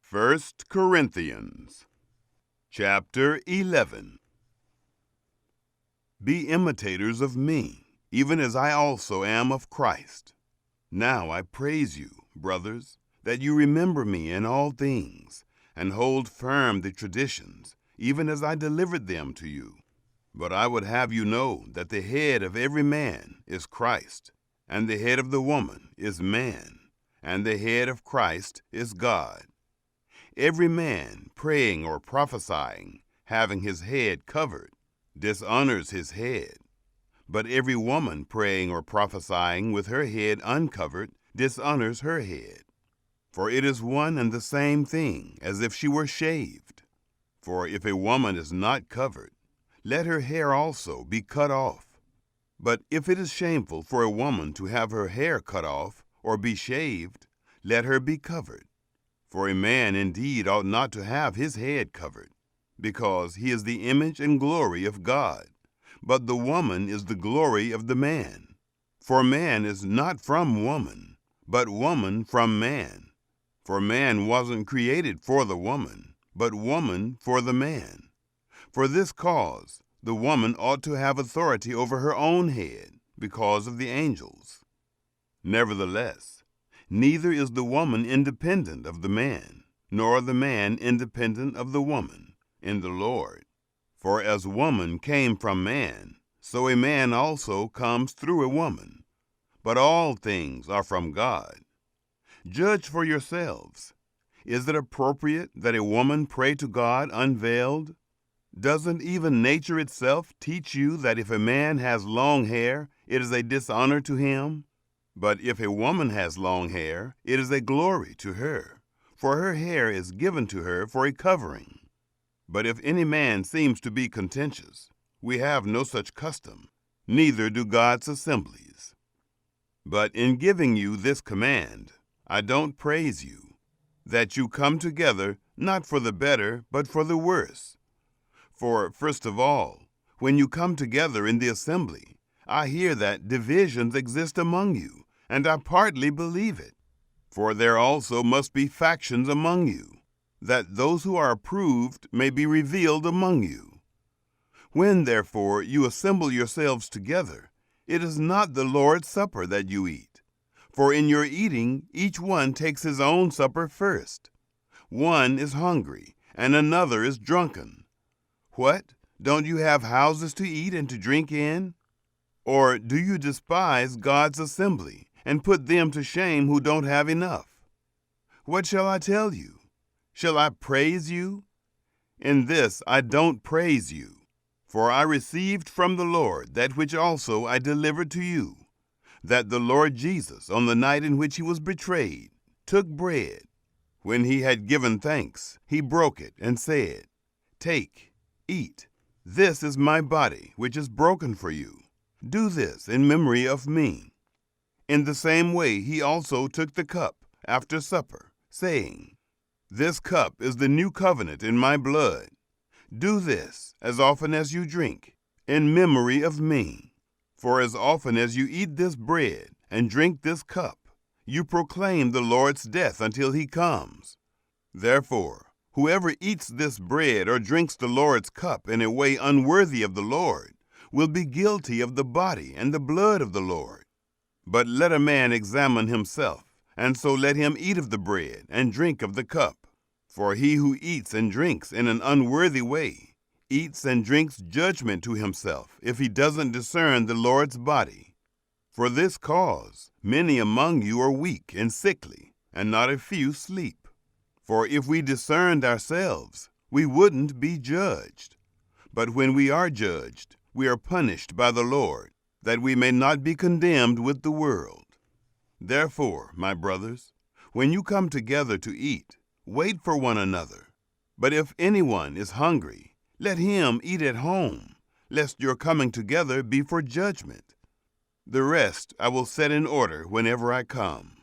1 Corinthians chapter 11. Be imitators of me, even as I also am of Christ. Now I praise you, brothers, that you remember me in all things, and hold firm the traditions, even as I delivered them to you. But I would have you know that the head of every man is Christ, and the head of the woman is man, and the head of Christ is God. Every man praying or prophesying, having his head covered, dishonors his head. But every woman praying or prophesying with her head uncovered dishonors her head. For it is one and the same thing as if she were shaved. For if a woman is not covered, let her hair also be cut off. But if it is shameful for a woman to have her hair cut off or be shaved, let her be covered. For a man indeed ought not to have his head covered, because he is the image and glory of God, but the woman is the glory of the man. For man is not from woman, but woman from man. For man wasn't created for the woman, but woman for the man. For this cause, the woman ought to have authority over her own head, because of the angels. Nevertheless, neither is the woman independent of the man, nor the man independent of the woman, in the Lord. For as woman came from man, so a man also comes through a woman. But all things are from God. Judge for yourselves. Is it appropriate that a woman pray to God unveiled? Doesn't even nature itself teach you that if a man has long hair, it is a dishonor to him? But if a woman has long hair, it is a glory to her, for her hair is given to her for a covering. But if any man seems to be contentious, we have no such custom, neither do God's assemblies. But in giving you this command, I don't praise you, that you come together not for the better, but for the worse. For first of all, when you come together in the assembly, I hear that divisions exist among you, and I partly believe it. For there also must be factions among you, that those who are approved may be revealed among you. When, therefore, you assemble yourselves together, it is not the Lord's Supper that you eat. For in your eating, each one takes his own supper first. One is hungry, and another is drunken. What? Don't you have houses to eat and to drink in? Or do you despise God's assembly, and put them to shame who don't have enough? What shall I tell you? Shall I praise you? In this I don't praise you, for I received from the Lord that which also I delivered to you, that the Lord Jesus, on the night in which he was betrayed, took bread. When he had given thanks, he broke it and said, "Take, eat. This is my body, which is broken for you. Do this in memory of me." In the same way he also took the cup after supper, saying, "This cup is the new covenant in my blood. Do this, as often as you drink, in memory of me. For as often as you eat this bread and drink this cup, you proclaim the Lord's death until he comes. Therefore, whoever eats this bread or drinks the Lord's cup in a way unworthy of the Lord will be guilty of the body and the blood of the Lord. But let a man examine himself, and so let him eat of the bread and drink of the cup. For he who eats and drinks in an unworthy way eats and drinks judgment to himself, if he doesn't discern the Lord's body. For this cause many among you are weak and sickly, and not a few sleep. For if we discerned ourselves, we wouldn't be judged. But when we are judged, we are punished by the Lord, that we may not be condemned with the world. Therefore, my brothers, when you come together to eat, wait for one another. But if anyone is hungry, let him eat at home, lest your coming together be for judgment. The rest I will set in order whenever I come.